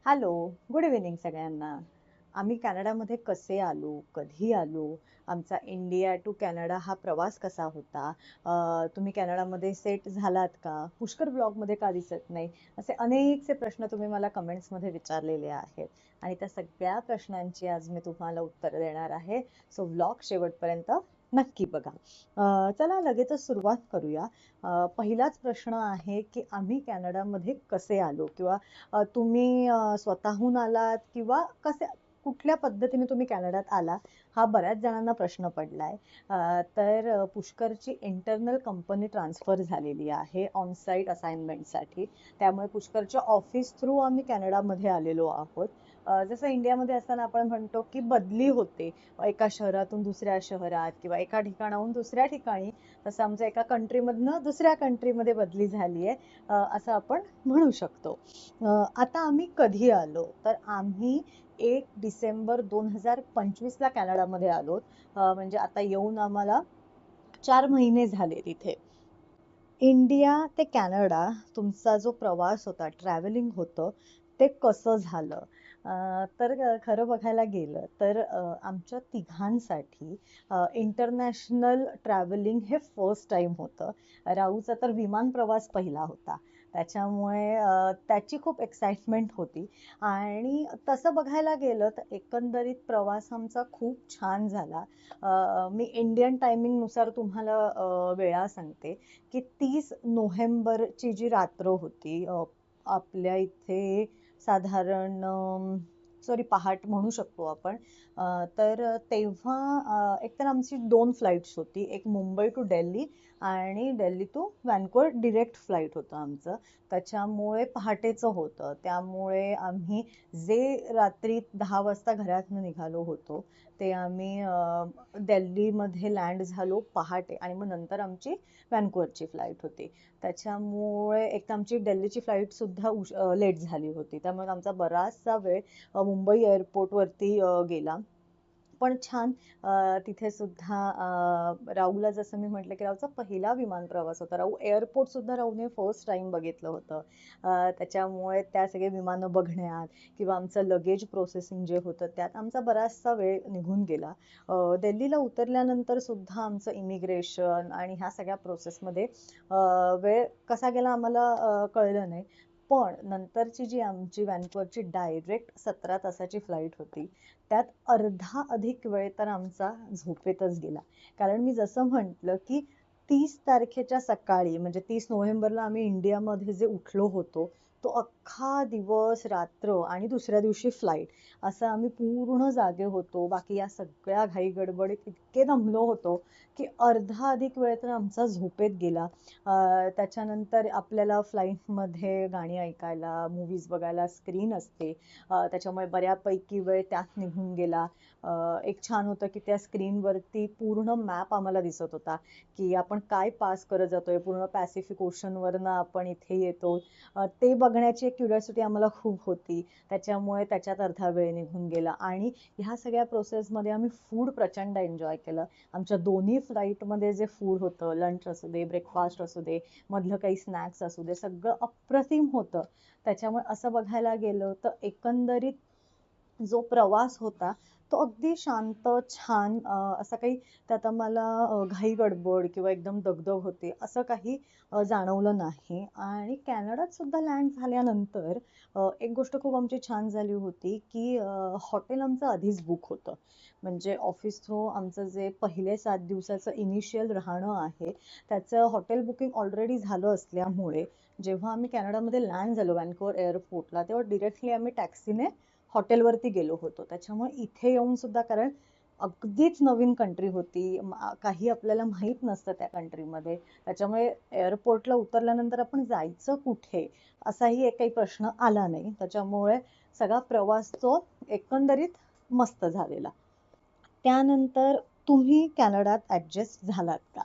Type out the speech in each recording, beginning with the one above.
Hello, good evening सगळ्यांना. आम्ही कॅनडामध्ये कसे आलो, कधी आलो, आमचा इंडिया टू कॅनडा हा प्रवास कसा होता, तुम्ही कॅनडामध्ये सेट झालात का, पुष्कर ब्लॉगमध्ये का दिसत नाही, असे अनेकसे प्रश्न तुम्ही मला कमेंट्समध्ये विचारलेले आहेत. आणि त्या सगळ्या प्रश्नांची आज मी तुम्हाला उत्तर देणार आहे. सो ब्लॉग शेवटपर्यंत नक्की बघा. चला लगेचच सुरुवात करूया. पहिलाच प्रश्न आहे की आम्ही कॅनडामध्ये कसे आलो किंवा तुम्ही स्वतःहून आलात किंवा कुठल्या पद्धतीने तुम्ही कॅनडात आला, हा बऱ्याच जणांना प्रश्न पडलाय. तर पुष्करची इंटरनल कंपनी ट्रान्सफर झालेली आहे ऑन साईट असाइनमेंटसाठी. त्यामुळे पुष्करच्या ऑफिस थ्रू आम्ही कॅनडामध्ये आलेलो आहोत. जसं इंडियामध्ये असताना आपण म्हणतो की बदली होते एका शहरातून दुसऱ्या शहरात किंवा एका ठिकाणाहून दुसऱ्या ठिकाणी, तसं आमच्या एका कंट्रीमधनं दुसऱ्या कंट्रीमध्ये बदली झाली आहे, असं आपण म्हणू शकतो. आता आम्ही कधी आलो तर आम्ही 1 डिसेंबर 2025 ला कॅनडामध्ये आलो. म्हणजे आता येऊन आम्हाला 4 महिने झाले तिथे. इंडिया ते कॅनडा तुमचा जो प्रवास होता, ट्रॅव्हलिंग होतं, ते कसं झालं? तर खरं बघायला गेलं तर आमच्या तिघांसाठी इंटरनॅशनल ट्रॅव्हलिंग हे फर्स्ट टाइम होतं. राहूचा तर विमान प्रवास पहिला होता. त्याच्यामुळे त्याची खूप एक्साइटमेंट होती. आणि तसं बघायला गेलं तर एकंदरीत प्रवास आमचा खूप छान झाला. मी इंडियन टायमिंगनुसार तुम्हाला वेळा सांगते की 30 नोव्हेंबरची जी रात्र होती, आपल्या इथे साधारण सॉरी पहाट म्हणू शकतो आपण. तर तेव्हा एकतर आमची 2 फ्लाईट्स होती, एक मुंबई टू दिल्ली आणि दिल्ली टू व्हॅन्कुव्हर डिरेक्ट फ्लाईट होतं आमचं. त्याच्यामुळे पहाटेचं होतं, त्यामुळे आम्ही जे रात्री 10 वाजता घरातनं निघालो होतो ते आम्ही दिल्लीमध्ये लँड झालो पहाटे, आणि मग नंतर आमची व्हॅन्कुव्हरची फ्लाईट होती. त्याच्यामुळे एक तर आमची दिल्लीची फ्लाईट सुद्धा लेट झाली होती, त्यामुळे आमचा बराचसा वेळ मुंबई एअरपोर्टवरती गेला. पण छान. तिथे सुद्धा राहूला जसं मी म्हटलं की राहूचा पहिला विमान प्रवास होता. राहू एअरपोर्ट सुद्धा राहूने फर्स्ट टाइम बघितलं होतं. त्याच्यामुळे त्या सगळे विमानं बघण्यात किंवा आमचं लगेज प्रोसेसिंग जे होतं त्यात आमचा बराचसा वेळ निघून गेला. दिल्लीला उतरल्यानंतर सुद्धा आमचं इमिग्रेशन आणि ह्या सगळ्या प्रोसेसमध्ये वेळ कसा गेला आम्हाला कळलं नाही. पण नंतरची जी आमची व्हॅन्कुव्हरची डायरेक्ट 17 तासाची फ्लाईट होती, त्यात अर्धा अधिक वेळ तर आमचा झोपेतच गेला. कारण मी जसं म्हटलं की 30 तारखेच्या सकाळी म्हणजे 30 नोव्हेंबरला आम्ही इंडियामध्ये जे उठलो होतो, तो अख्खा दिवस रात्र आणि दुसऱ्या दिवशी फ्लाईट, असं आम्ही पूर्ण जागे होतो. बाकी या सगळ्या घाई गडबडीत इतके दमलो होतो की अर्धा अधिक वेळ तर आमचा झोपेत गेला. त्याच्यानंतर आपल्याला फ्लाईटमध्ये गाणी ऐकायला, मूवीज बघायला स्क्रीन असते, त्याच्यामुळे बऱ्यापैकी वेळ त्यात निघून गेला. एक छान होतं की त्या स्क्रीनवरती पूर्ण मॅप आम्हाला दिसत होता की आपण काय पास करत जातोय, पूर्ण पॅसिफिक ओशनवरनं आपण इथे येतो. ते बघण्याची एक क्युरिओसिटी आम्हाला खूप होती, त्याच्यामुळे त्याच्यात अर्धा वेळ निघून गेला. आणि ह्या सगळ्या प्रोसेसमध्ये आम्ही फूड प्रचंड एन्जॉय केलं. आमच्या दोन्ही फ्लाईटमध्ये जे फूड होतं, लंच असू दे, ब्रेकफास्ट असू दे, मधलं काही स्नॅक्स असू दे, सगळं अप्रतिम होतं. त्याच्यामुळे असं बघायला गेलं तर एकंदरीत जो प्रवास होता तो अगदी शांत, छान, असं काही त्यात आम्हाला घाई गडबड किंवा एकदम दगदग होते असं काही जाणवलं नाही. आणि कॅनडात सुद्धा लँड झाल्यानंतर एक गोष्ट खूप आमची छान झाली होती की हॉटेल आमचं आधीच बुक होतं. म्हणजे ऑफिस थ्रू आमचं जे पहिले 7 दिवसाचं इनिशियल राहणं आहे, त्याचं हॉटेल बुकिंग ऑलरेडी झालं असल्यामुळे जेव्हा आम्ही कॅनडामध्ये लँड झालो व्हॅन्कुव्हर एअरपोर्टला, तेव्हा डिरेक्टली आम्ही टॅक्सीने हॉटेलवरती गेलो होतो. त्याच्यामुळे इथे येऊन सुद्धा, कारण अगदीच नवीन कंट्री होती, काही आपल्याला माहित नसतं त्या कंट्रीमध्ये, त्याच्यामुळे एअरपोर्टला उतरल्यानंतर आपण जायचं कुठे असाही एक काही प्रश्न आला नाही. त्याच्यामुळे सगळा प्रवास तो एकंदरीत मस्त झालेला. त्यानंतर तुम्ही कॅनडात ऍडजस्ट झालात का,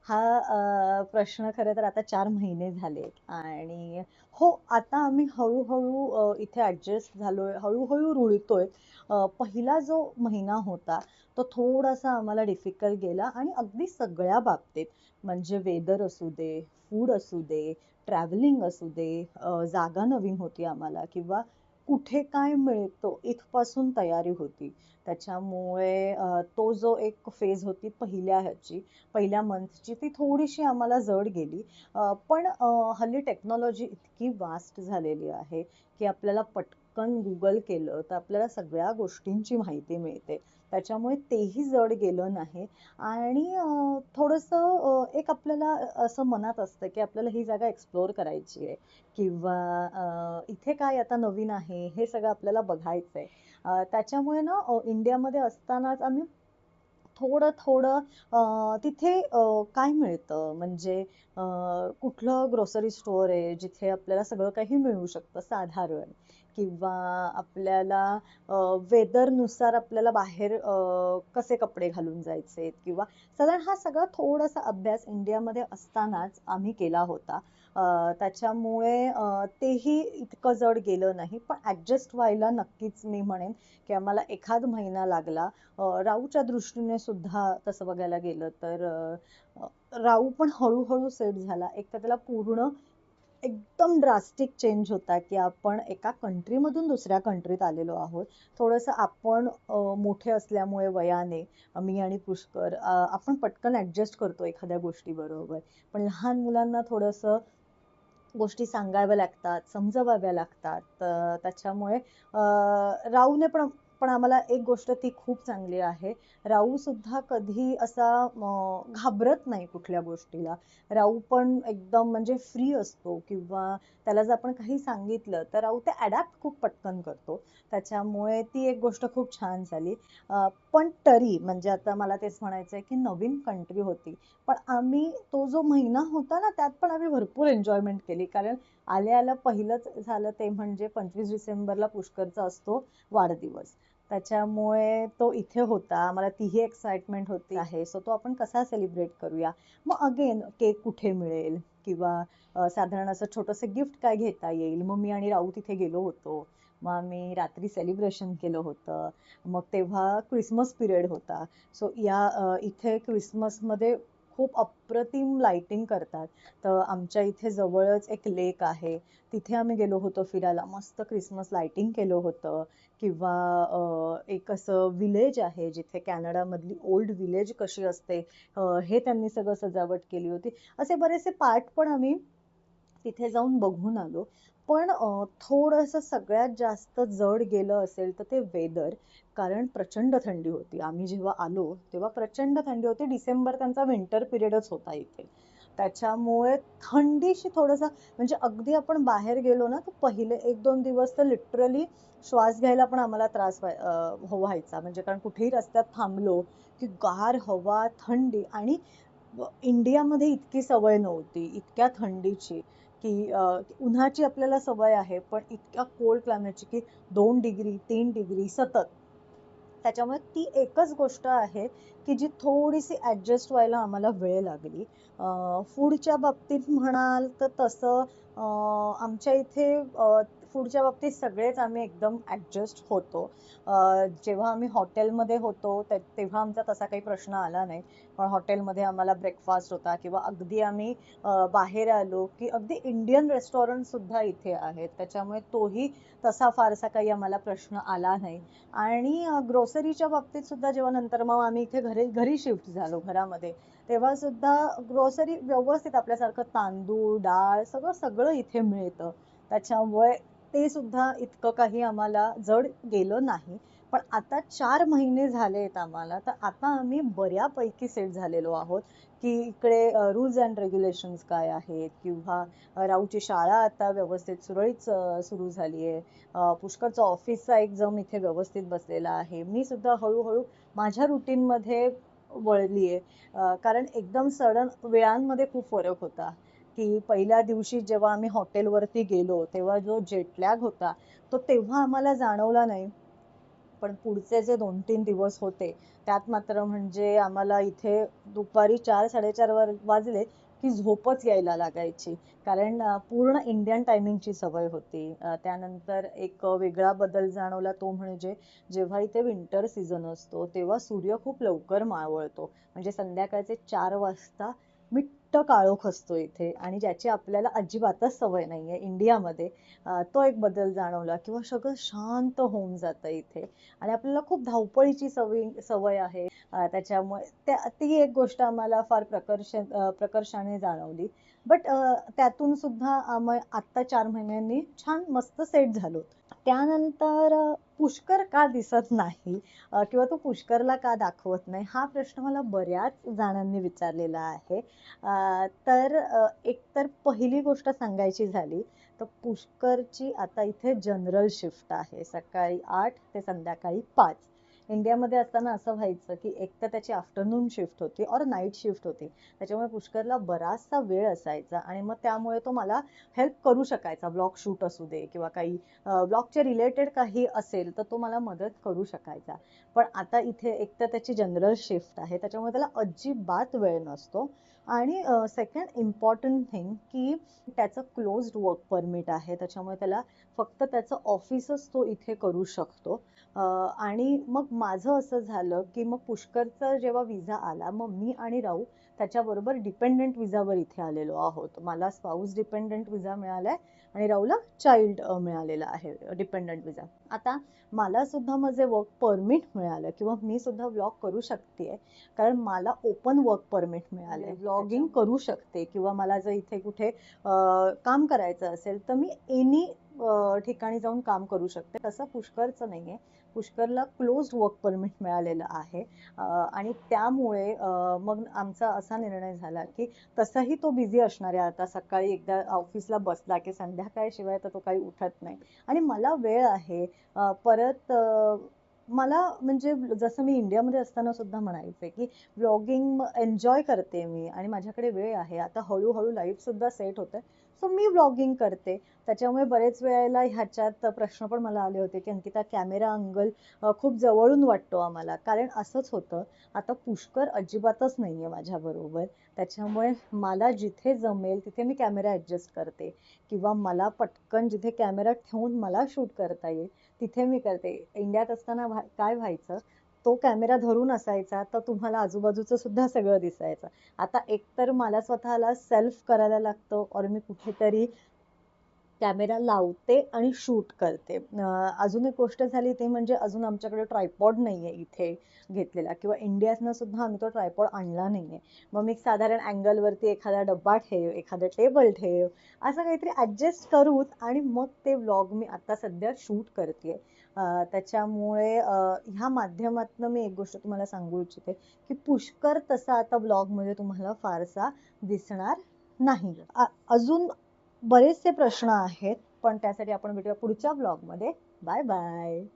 हा प्रश्न खरं तर आता 4 महिने झालेत. आणि हो, आता आम्ही हळूहळू इथे ऍडजस्ट झालोय, हळूहळू रुळतोय. पहिला जो महिना होता तो थोडासा आम्हाला डिफिकल्ट गेला, आणि अगदी सगळ्या बाबतीत, म्हणजे वेदर असू दे, फूड असू दे, ट्रॅव्हलिंग असू दे, जागा नवीन होती आम्हाला, किंवा कुठे काय मिळतं इथपासून तयारी होती. त्याच्यामुळे तो जो एक फेज होती पहिल्या मंथची ती थोडीशी आम्हाला जड गेली. पण हल्ली टेक्नॉलॉजी इतकी वास्ट झालेली आहे की आपल्याला पटकन गुगल केलं तर आपल्याला सगळ्या गोष्टींची माहिती मिळते. त्याच्यामुळे तेही जड गेलं नाही. आणि थोडंसं एक आपल्याला असं मनात असतं की आपल्याला ही जागा एक्सप्लोअर करायची आहे किंवा इथे काय आता नवीन आहे हे सगळं आपल्याला बघायचंय. त्याच्यामुळे ना इंडियामध्ये असतानाच आम्ही थोडं थोडं तिथे काय मिळतं म्हणजे कुठलं ग्रोसरी स्टोअर आहे जिथे आपल्याला सगळं काही मिळू शकतं साधारण, किंवा आपल्याला वेदरनुसार आपल्याला बाहेर कसे कपडे घालून जायचे, किंवा साधारण हा सगळा थोडासा अभ्यास इंडियामध्ये असतानाच आम्ही केला होता. त्याच्यामुळे तेही इतकं जड गेलं नाही, पण ऍडजस्ट व्हायला नक्कीच मी म्हणेन की आम्हाला एखाद महिना लागला. राहूच्या दृष्टीने सुद्धा तसं बघायला गेलं तर राहू पण हळूहळू सेट झाला. एक तर त्याला पूर्ण एकदम ड्रास्टिक चेंज होता की आपण एका कंट्रीमधून दुसऱ्या कंट्रीत आलेलो आहोत. थोडंसं आपण मोठे असल्यामुळे वयाने, मी आणि पुष्कर, आपण पटकन ऍडजस्ट करतो एखाद्या गोष्टी बरोबर. पण लहान मुलांना थोडंसं गोष्टी सांगाव्या लागतात, समजवाव्या लागतात. त्याच्यामुळे राऊने पण पण आम्हाला एक गोष्ट ती खूप चांगली आहे. राऊ सुद्धा कधी असा घाबरत नाही कुठल्या गोष्टीला. राऊ पण एकदम म्हणजे फ्री असतो, किंवा त्याला जर आपण काही सांगितलं तर राऊ ते अडॅप्ट खूप पटकन करतो. त्याच्यामुळे ती एक गोष्ट खूप छान झाली. पण तरी म्हणजे आता मला तेच म्हणायचंय की नवीन कंट्री होती, पण आम्ही तो जो महिना होता ना त्यात पण आम्ही भरपूर एन्जॉयमेंट केली. कारण आल्या आल्या पहिलंच झालं ते म्हणजे 25 डिसेंबरला पुष्करचा असतो वाढदिवस. त्याच्यामुळे तो इथे होता, आम्हाला तीही एक्साइटमेंट होती आहे, सो तो आपण कसा सेलिब्रेट करूया. मग अगेन केक कुठे मिळेल, किंवा साधारण असं छोटंसं गिफ्ट काय घेता येईल. मग मी आणि राऊ तिथे गेलो होतो. मग आम्ही रात्री सेलिब्रेशन केलं होतं. मग तेव्हा क्रिसमस पिरियड होता. सो इथे क्रिसमसमध्ये खूप अप्रतिम लाइटिंग करतात. तर आमच्या इथे जवळच एक लेक आहे, तिथे आम्ही गेलो होतो फिरायला. मस्त क्रिसमस लाइटिंग केलं होतं. किंवा एक असं विलेज आहे जिथे कॅनडामधली ओल्ड विलेज कशी असते, हे त्यांनी सगळं सजावट केली होती. असे बरेचसे पार्ट पण आम्ही तिथे जाऊन बघून आलो. पण थोडंसं सगळ्यात जास्त जड गेलं असेल तर ते वेदर. कारण प्रचंड थंडी होती. आम्ही जेव्हा आलो तेव्हा प्रचंड थंडी होती. डिसेंबर त्यांचा विंटर पिरियडच होता इथे. त्याच्यामुळे थंडीशी थोडंसं म्हणजे अगदी आपण बाहेर गेलो ना तर पहिले 1-2 दिवस तर लिटरली श्वास घ्यायला पण आम्हाला व्हायचा. म्हणजे कारण कुठेही रस्त्यात थांबलो की गार हवा, थंडी. आणि इंडियामध्ये इतकी सवय नव्हती इतक्या थंडीची, की उन्हाची आपल्याला सवय आहे पण इतक्या कोल्ड क्लायमेटची की 2 डिग्री 3 डिग्री सतत. त्याच्यामुळे ती एकच गोष्ट आहे की जी थोडीशी ऍडजस्ट व्हायला आम्हाला वेळ लागली. फूडच्या बाबतीत म्हणाल तर तसं आमच्या इथे फूडच्या बाबतीत सगळेच आम्ही एकदम ऍडजस्ट होतो. जेव्हा आम्ही हॉटेलमध्ये होतो तेव्हा आमचा तसा काही प्रश्न आला नाही. पण हॉटेलमध्ये आम्हाला ब्रेकफास्ट होता, किंवा अगदी आम्ही बाहेर आलो की अगदी इंडियन रेस्टॉरंट सुद्धा इथे आहेत. त्याच्यामुळे तोही तसा फारसा काही आम्हाला प्रश्न आला नाही. आणि ग्रोसरीच्या बाबतीत सुद्धा जेव्हा नंतर मग आम्ही इथे घरी शिफ्ट झालो घरामध्ये, तेव्हा सुद्धा ग्रोसरी व्यवस्थित आपल्यासारखं तांदूळ, डाळ सगळं सगळं इथे मिळतं. त्याच्यामुळे ते सुद्धा इतकं काही आम्हाला जड गेलं नाही. पण आता 4 महिने झालेत आम्हाला, तर आता आम्ही बऱ्यापैकी सेट झालेलो आहोत की इकडे रूल्स अँड रेग्युलेशन्स काय आहेत, किंवा राऊची शाळा आता व्यवस्थित सुरळीत सुरू झाली आहे. पुष्करचा ऑफिसचा एक्झाम इथे व्यवस्थित बसलेला आहे. मी सुद्धा हळूहळू माझ्या रुटीन मध्ये वळलीये. कारण एकदम सडन वेळांमध्ये खूप फरक होता. की पहिल्या दिवशी जेव्हा आम्ही हॉटेलवरती गेलो तेव्हा जो जेटलॅग होता तो तेव्हा आम्हाला जाणवला नाही. पण पुढचे जे 2-3 दिवस होते त्यात मात्र म्हणजे आम्हाला इथे दुपारी 4-4:30 वाजले की झोपच यायला लागायची. कारण पूर्ण इंडियन टायमिंगची सवय होती. त्यानंतर एक वेगळा बदल जाणवला तो म्हणजे जेव्हा इथे विंटर सीझन असतो तेव्हा सूर्य खूप लवकर मावळतो. म्हणजे संध्याकाळचे 4 वाजता मी घट्ट काळोख असतो इथे आणि ज्याची आपल्याला अजिबातच सवय नाहीये इंडियामध्ये. तो एक बदल जाणवला किंवा सगळं शांत होऊन जातं इथे आणि आपल्याला खूप धावपळीची सवय आहे. त्याच्यामुळे ती एक गोष्ट आम्हाला फार प्रकर्षाने जाणवली. बट त्यातून सुद्धा आम्ही आत्ता 4 महिन्यांनी छान मस्त सेट झालो. त्यानंतर पुष्कर का दिसत नाही किंवा तो पुष्करला का दाखवत नाही हा प्रश्न मला बऱ्याच जणांनी विचारलेला आहे. तर एकतर पहिली गोष्ट सांगायची झाली तर पुष्करची आता इथे जनरल शिफ्ट आहे, सकाळी 8 ते संध्याकाळी 5. इंडियामध्ये असताना असं व्हायचं की एक तर त्याची आफ्टरनून शिफ्ट होती और नाईट शिफ्ट होती, त्याच्यामुळे पुष्करला बराचसा वेळ असायचा आणि मग त्यामुळे तो मला हेल्प करू शकायचा. ब्लॉग शूट असू दे किंवा काही ब्लॉगच्या रिलेटेड काही असेल तर तो मला मदत करू शकायचा. पण आता इथे एक तर त्याची जनरल शिफ्ट आहे त्याच्यामुळे त्याला अजिबात वेळ नसतो आणि सेकंड इम्पॉर्टंट थिंग की त्याचं क्लोज्ड वर्क परमिट आहे त्याच्यामुळे त्याला फक्त त्याचं ऑफिसच तो इथे करू शकतो. आणि मग माझं असं झालं की मग पुष्करचा जेव्हा विजा आला मग मी आणि राहू त्याच्याबरोबर डिपेंडंट विजावर इथे आलेलो आहोत. मला स्पाऊस डिपेंडंट विजा मिळालाय आणि राहूला चाइल्ड मिळालेला आहे डिपेंडंट विजा. आता मला सुद्धा माझे वर्क परमिट मिळालं किंवा मी सुद्धा व्लॉग करू शकते कारण मला ओपन वर्क परमिट मिळालंय, व्लॉगिंग करू शकते किंवा मला जर इथे कुठे काम करायचं असेल तर मी एनी ठिकाणी जाऊन काम करू शकते. तसं पुष्करचं नाहीये. पुष्करला क्लोज्ड वर्क परमिट मिळालेलं आहे आणि त्यामुळे मग आमचा असा निर्णय झाला की तसंही तो बिझी असणार आहे. आता सकाळी एकदा ऑफिसला बसला की संध्याकाळशिवाय तर तो काही उठत नाही आणि मला वेळ आहे. परत मला म्हणजे जसं मी इंडियामध्ये असताना सुद्धा म्हणायचे की व्लॉगिंग एन्जॉय करते मी आणि माझ्याकडे वेळ आहे. आता हळूहळू लाईफ सुद्धा सेट होते सो मी व्लॉगिंग करते. त्याच्यामुळे बरेच वेळेला ह्याच्यात प्रश्न पण मला आले होते की अंकिता कॅमेरा अँगल खूप जवळून वाटतो आम्हाला, कारण असंच होतं. आता पुष्कर अजिबातच नाहीये माझ्या बरोबर त्याच्यामुळे मला जिथे जमेल तिथे मी कॅमेरा ऍडजस्ट करते किंवा मला पटकन जिथे कॅमेरा ठेवून मला शूट करता येईल तिथे मी करते. इंडियात असताना काय व्हायचं, तो कॅमेरा धरून असायचा तर तुम्हाला आजूबाजूचं सुद्धा सगळं दिसायचं. आता एकतर मला स्वतःला सेल्फ करायला लागतं और मी कुठेतरी कॅमेरा लावते आणि शूट करते. अजून एक गोष्ट झाली ते म्हणजे अजून आमच्याकडे ट्रायपॉड नाहीये इथे घेतलेला किंवा इंडियातनं सुद्धा आम्ही तो ट्रायपॉड आणला नाहीये. मग मी साधारण अँगल वरती एखादा डब्बा ठेव, एखादं टेबल ठेव, असं काहीतरी ऍडजस्ट करून आणि मग ते व्लॉग मी आता सध्या शूट करते. त्याच्यामुळे ह्या माध्यमातून मी एक गोष्ट तुम्हाला सांगू इच्छिते की पुष्कर तसा आता ब्लॉग मध्ये तुम्हाला फारसा दिसणार नाही. अजून बरेचसे प्रश्न आहेत पण त्यासाठी आपण भेटूया पुढच्या ब्लॉग मध्ये. Bye bye.